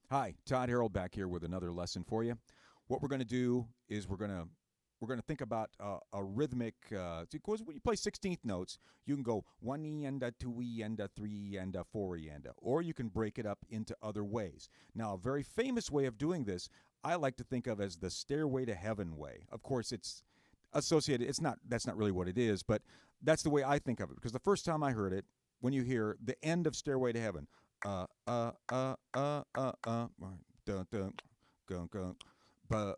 Hi, Todd Harold back here with another lesson for you. What we're going to do is we're going to think about a rhythmic. Because when you play 16th notes, you can go 1 and a 2 and a 3 and a 4 and a, or you can break it up into other ways. Now, a very famous way of doing this, I like to think of as the Stairway to Heaven way. Of course, it's associated. It's not. That's not really what it is, but that's the way I think of it. Because the first time I heard it, when you hear the end of Stairway to Heaven, dun dun, gun gun, ba,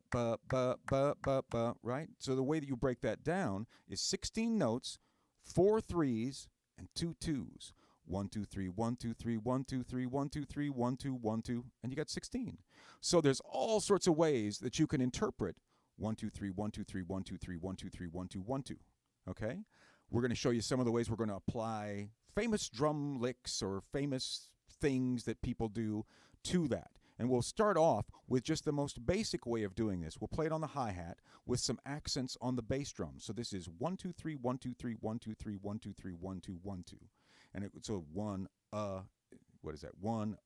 right? So the way that you break that down is 16 notes, 4 threes, and 2 twos. 1 2 3 1 2 3 1 2 3 1 2 3 1 2 1 2, and you got 16. So there's all sorts of ways that you can interpret 1 2 3 1 2 3 1 2 3 1 2 3 1 2 1 2. Okay? We're going to show you some of the ways we're going to apply famous drum licks or famous things that people do to that. And we'll start off with just the most basic way of doing this. We'll play it on the hi-hat with some accents on the bass drum. So this is 1 2 3 1 2 3 1 2 3 1 2 3 1 2 1 2. And so 1 what is that? 1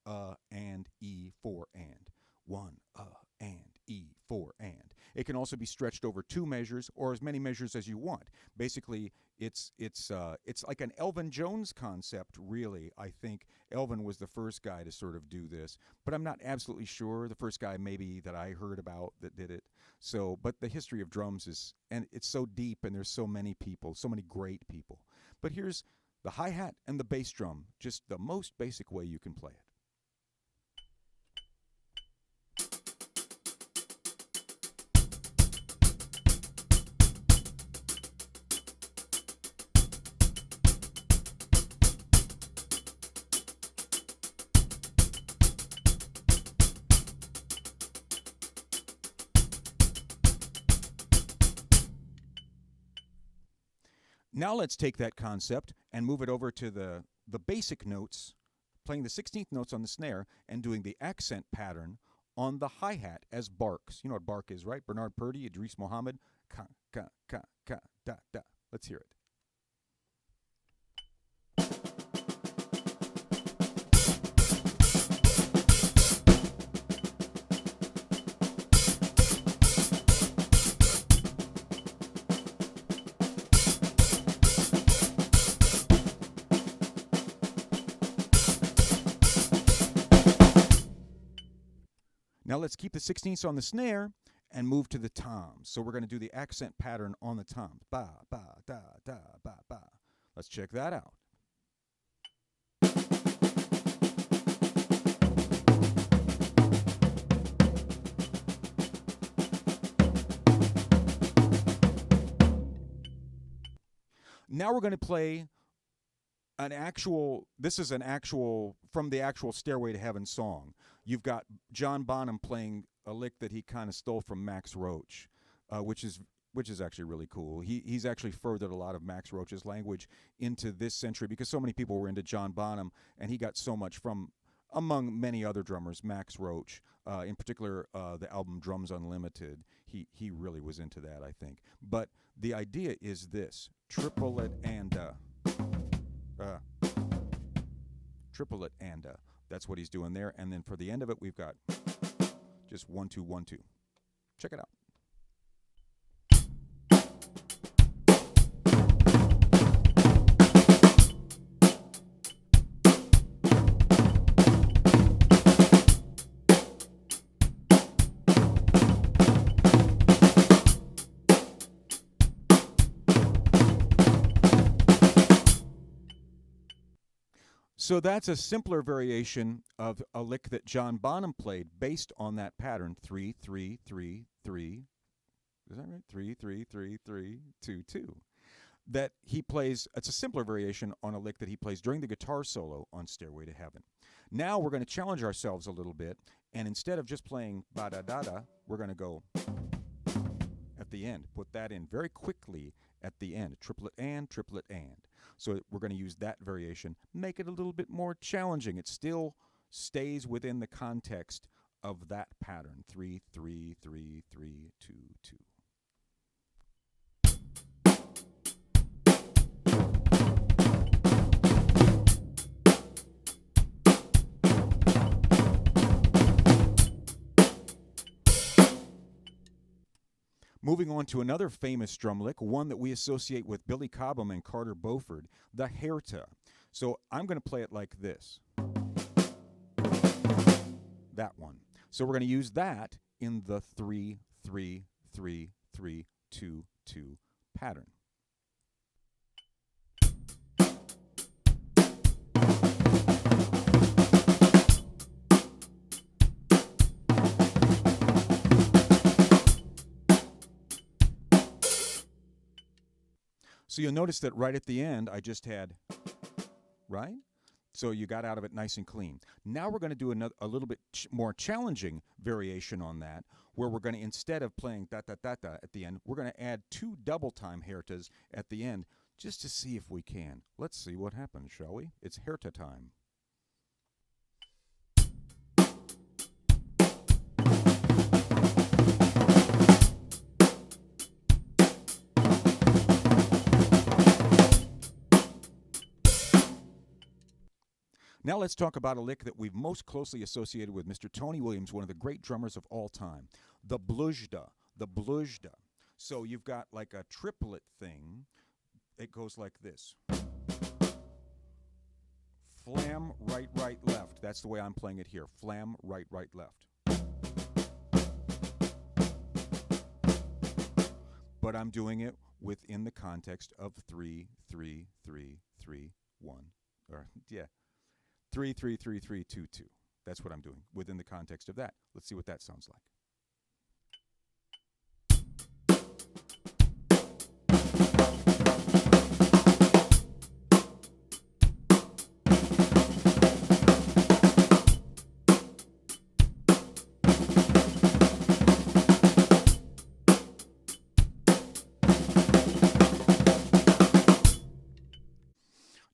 and E 4 and 1 and E 4 and. It can also be stretched over 2 measures or as many measures as you want. Basically, it's like an Elvin Jones concept, really. I think Elvin was the first guy to sort of do this, but I'm not absolutely sure. The first guy maybe that I heard about that did it. So, but the history of drums is, and it's so deep, and there's so many people, so many great people. But here's the hi-hat and the bass drum, just the most basic way you can play it. Now let's take that concept and move it over to the basic notes, playing the 16th notes on the snare and doing the accent pattern on the hi-hat as barks. You know what bark is, right? Bernard Purdie, Idris Muhammad, ka, ka, ka, ka, da, da. Let's hear it. Now let's keep the 16ths on the snare and move to the toms. So we're going to do the accent pattern on the toms. Ba, ba, da, da, ba, ba. Let's check that out. Now we're going to play this is an actual, from the actual Stairway to Heaven song. You've got John Bonham playing a lick that he kind of stole from Max Roach, which is actually really cool. He's actually furthered a lot of Max Roach's language into this century because so many people were into John Bonham, and he got so much from, among many other drummers, Max Roach, in particular the album Drums Unlimited. He really was into that, I think. But the idea is this: triplet and triplet and that's what he's doing there. And then for the end of it, we've got just 1 2 1 2. Check it out. So that's a simpler variation of a lick that John Bonham played based on that pattern, 3 3 3 3. Is that right? 3 3 3 3 2 2. That he plays. It's a simpler variation on a lick that he plays during the guitar solo on Stairway to Heaven. Now we're going to challenge ourselves a little bit, and instead of just playing ba da da da, we're going to go at the end. Put that in very quickly at the end. Triplet and triplet and. So we're going to use that variation, make it a little bit more challenging. It still stays within the context of that pattern, 3 3 3 3 2 2. Moving on to another famous drum lick, one that we associate with Billy Cobham and Carter Beauford, the Herta. So I'm going to play it like this. That one. So we're going to use that in the 3-3-3-3-3-2-2 pattern. So you'll notice that right at the end, I just had, right? So you got out of it nice and clean. Now we're going to do a little bit more challenging variation on that, where we're going to, instead of playing da-da-da-da at the end, we're going to add 2 double-time Hertas at the end, just to see if we can. Let's see what happens, shall we? It's Herta time. Now let's talk about a lick that we've most closely associated with Mr. Tony Williams, one of the great drummers of all time, the bluzda, the bluzda. So you've got like a triplet thing. It goes like this. Flam, right, right, left. That's the way I'm playing it here. Flam, right, right, left. But I'm doing it within the context of 3-3-3-3-1. Or, yeah. 3-3-3-3-2-2. That's what I'm doing within the context of that. Let's see what that sounds like.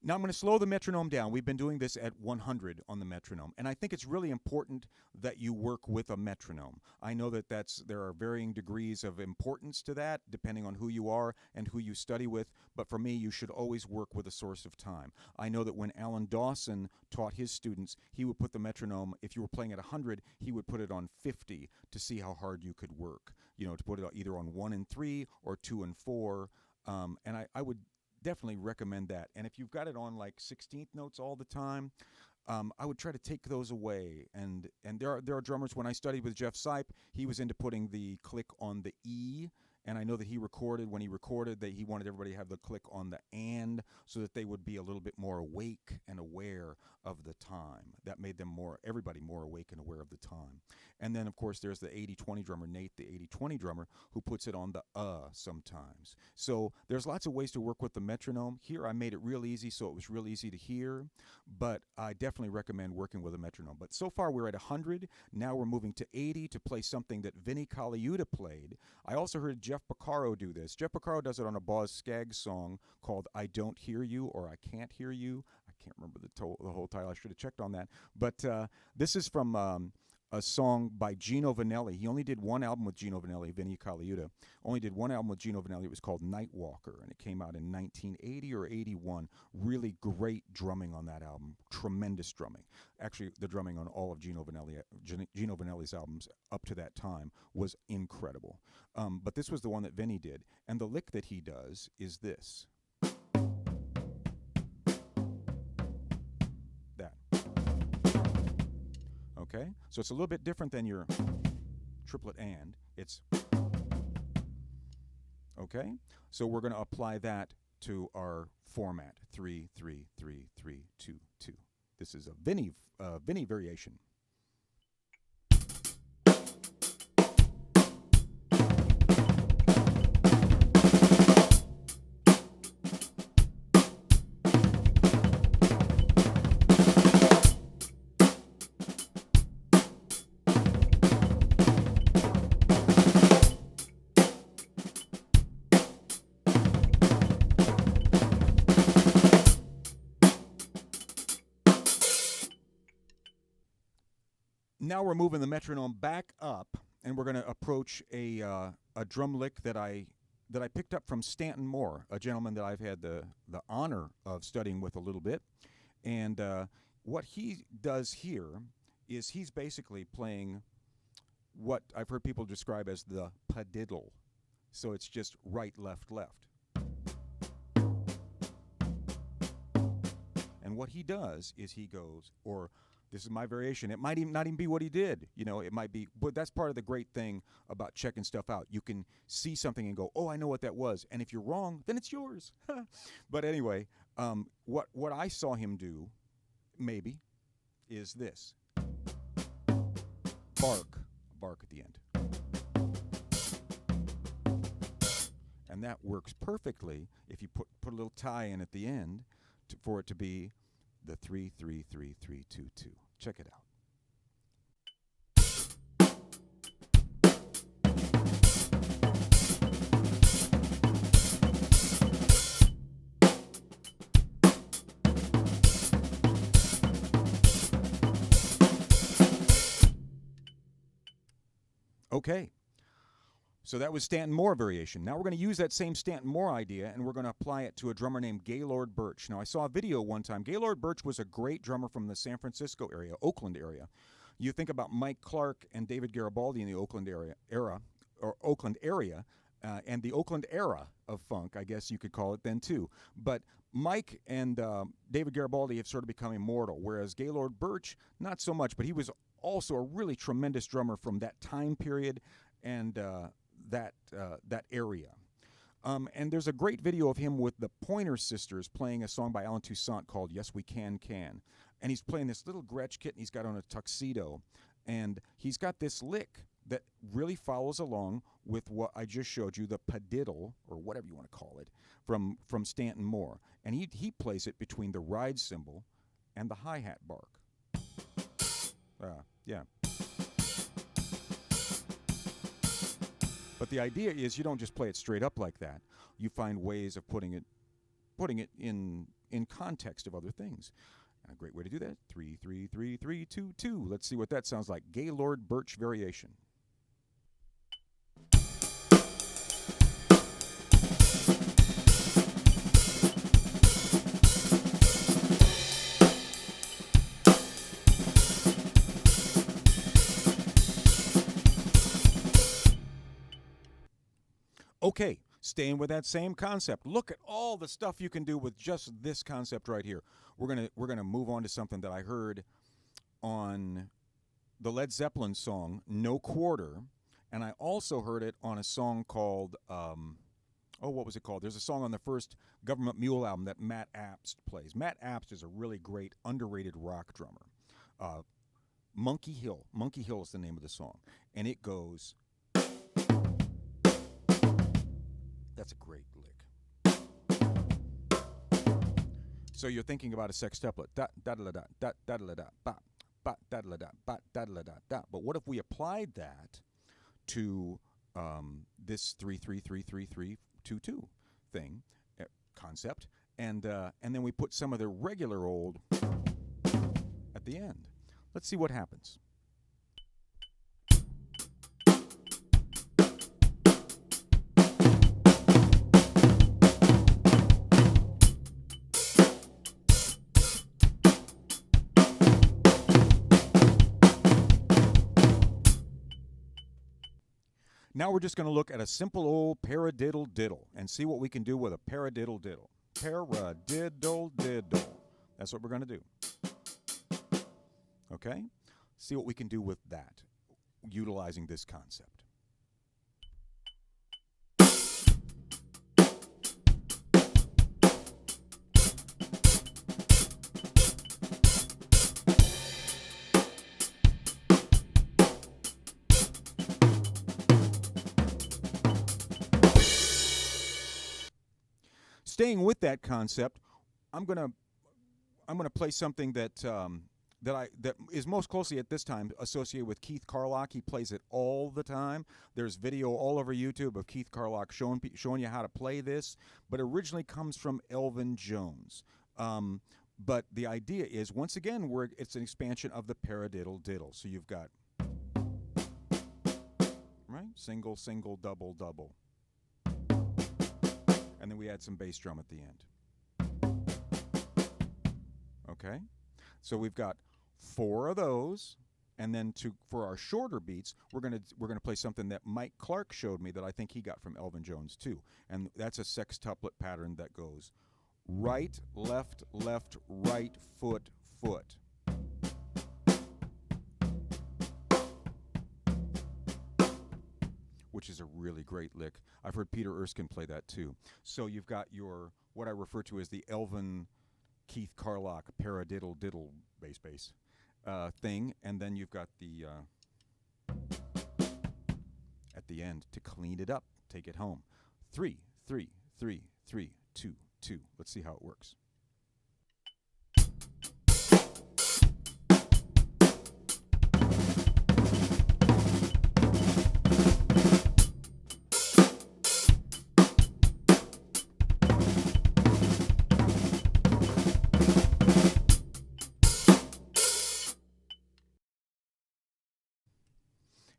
Now I'm going to slow the metronome down. We've been doing this at 100 on the metronome, and I think it's really important that you work with a metronome. I know that there are varying degrees of importance to that, depending on who you are and who you study with, but for me, you should always work with a source of time. I know that when Alan Dawson taught his students, he would put the metronome, if you were playing at 100, he would put it on 50 to see how hard you could work, to put it either on 1 and 3 or 2 and 4, and I would definitely recommend that. And if you've got it on like 16th notes all the time, I would try to take those away. And there are drummers, when I studied with Jeff Sipe, he was into putting the click on the E. And I know that when he recorded, that he wanted everybody to have the click on the and, so that they would be a little bit more awake and aware of the time. That made everybody more awake and aware of the time. And then, of course, there's the 80-20 drummer, Nate, the 80-20 drummer, who puts it on the sometimes. So there's lots of ways to work with the metronome. Here I made it real easy, so it was real easy to hear, but I definitely recommend working with a metronome. But so far we're at 100. Now we're moving to 80 to play something that Vinnie Colaiuta played. I also heard Jeff Porcaro do this. Jeff Porcaro does it on a Boz Scaggs song called I Don't Hear You, or I Can't Hear You. I can't remember the whole title. I should have checked on that. But this is from a song by Gino Vanelli. He only did one album with Gino Vanelli, Vinnie Colaiuta. Only did one album with Gino Vanelli. It was called Nightwalker, and it came out in 1980 or 81. Really great drumming on that album. Tremendous drumming. Actually, the drumming on all of Gino Vanelli's albums up to that time was incredible. But this was the one that Vinnie did. And the lick that he does is this. That. Okay? So it's a little bit different than your triplet and. It's. Okay? So we're going to apply that to our format 3-3-3-3-2-2. This is a Vinnie variation. Now we're moving the metronome back up, and we're going to approach a drum lick that I picked up from Stanton Moore, a gentleman that I've had the honor of studying with a little bit. And what he does here is he's basically playing what I've heard people describe as the paradiddle. So it's just right, left, left. And what he does is he goes, or this is my variation. It might even not even be what he did. You know, it might be, but that's part of the great thing about checking stuff out. You can see something and go, oh, I know what that was. And if you're wrong, then it's yours. But anyway, what I saw him do, maybe, is this. Bark at the end. And that works perfectly if you put a little tie in at the end for it to be the 3-3-3-3-2-2. Check it out. Okay. So that was Stanton Moore variation. Now we're going to use that same Stanton Moore idea, and we're going to apply it to a drummer named Gaylord Birch. Now, I saw a video one time. Gaylord Birch was a great drummer from the San Francisco area, Oakland area. You think about Mike Clark and David Garibaldi in the Oakland area, and the Oakland era of funk, I guess you could call it then too. But Mike and David Garibaldi have sort of become immortal, whereas Gaylord Birch, not so much, but he was also a really tremendous drummer from that time period and that area. And there's a great video of him with the Pointer Sisters playing a song by Alan Toussaint called Yes We Can. And he's playing this little Gretsch kit, and he's got on a tuxedo. And he's got this lick that really follows along with what I just showed you, the Paradiddle, or whatever you want to call it, from Stanton Moore. And he plays it between the ride cymbal and the hi-hat bark. Yeah. But the idea is you don't just play it straight up like that. You find ways of putting it in context of other things. And a great way to do that, 3-3-3-3-2-2. Let's see what that sounds like. Gaylord Birch variation. Okay, staying with that same concept. Look at all the stuff you can do with just this concept right here. We're gonna move on to something that I heard on the Led Zeppelin song "No Quarter," and I also heard it on a song called what was it called? There's a song on the first Government Mule album that Matt Apst plays. Matt Apst is a really great underrated rock drummer. Monkey Hill is the name of the song, and it goes. That's a great lick. So you're thinking about a sextuplet. Da da da da da da da da ba ba da da da ba da da da da. But what if we applied that to this 3-3-3-3-3-2-2 thing concept, and then we put some of the regular old at the end. Let's see what happens. Now we're just going to look at a simple old paradiddle diddle and see what we can do with a paradiddle diddle. Paradiddle diddle. That's what we're going to do. Okay? See what we can do with that, utilizing this concept. Staying with that concept, I'm gonna play something that is most closely at this time associated with Keith Carlock. He plays it all the time. There's video all over YouTube of Keith Carlock showing you how to play this, but originally comes from Elvin Jones. But the idea is, once again, it's an expansion of the paradiddle diddle. So you've got right, single, single, double, double. And then we add some bass drum at the end. Okay? So we've got 4 of those, And then for our shorter beats, we're gonna play something that Mike Clark showed me that I think he got from Elvin Jones too. And that's a sextuplet pattern that goes right, left, left, right, foot, foot. Which is a really great lick. I've heard Peter Erskine play that too. So you've got your, what I refer to as the Elvin Keith Carlock paradiddle diddle bass thing, and then you've got the at the end to clean it up, take it home. 3, 3, 3, 3, 2, 2. Let's see how it works.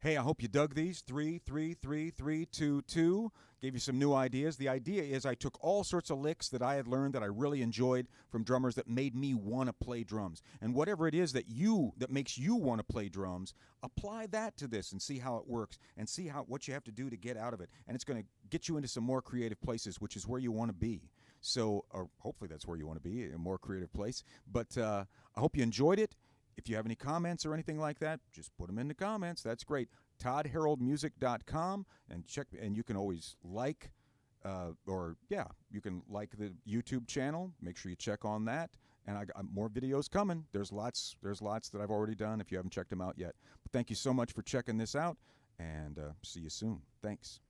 Hey, I hope you dug these. 3, 3, 3, 3, 2, 2. Gave you some new ideas. The idea is I took all sorts of licks that I had learned that I really enjoyed from drummers that made me want to play drums. And whatever it is that makes you want to play drums, apply that to this and see how it works and see what you have to do to get out of it. And it's going to get you into some more creative places, which is where you want to be. So, or hopefully that's where you want to be, a more creative place. But I hope you enjoyed it. If you have any comments or anything like that, just put them in the comments. That's great. ToddHarroldMusic.com, and check. And you can always you can like the YouTube channel. Make sure you check on that. And I got more videos coming. There's lots that I've already done if you haven't checked them out yet. But thank you so much for checking this out, and see you soon. Thanks.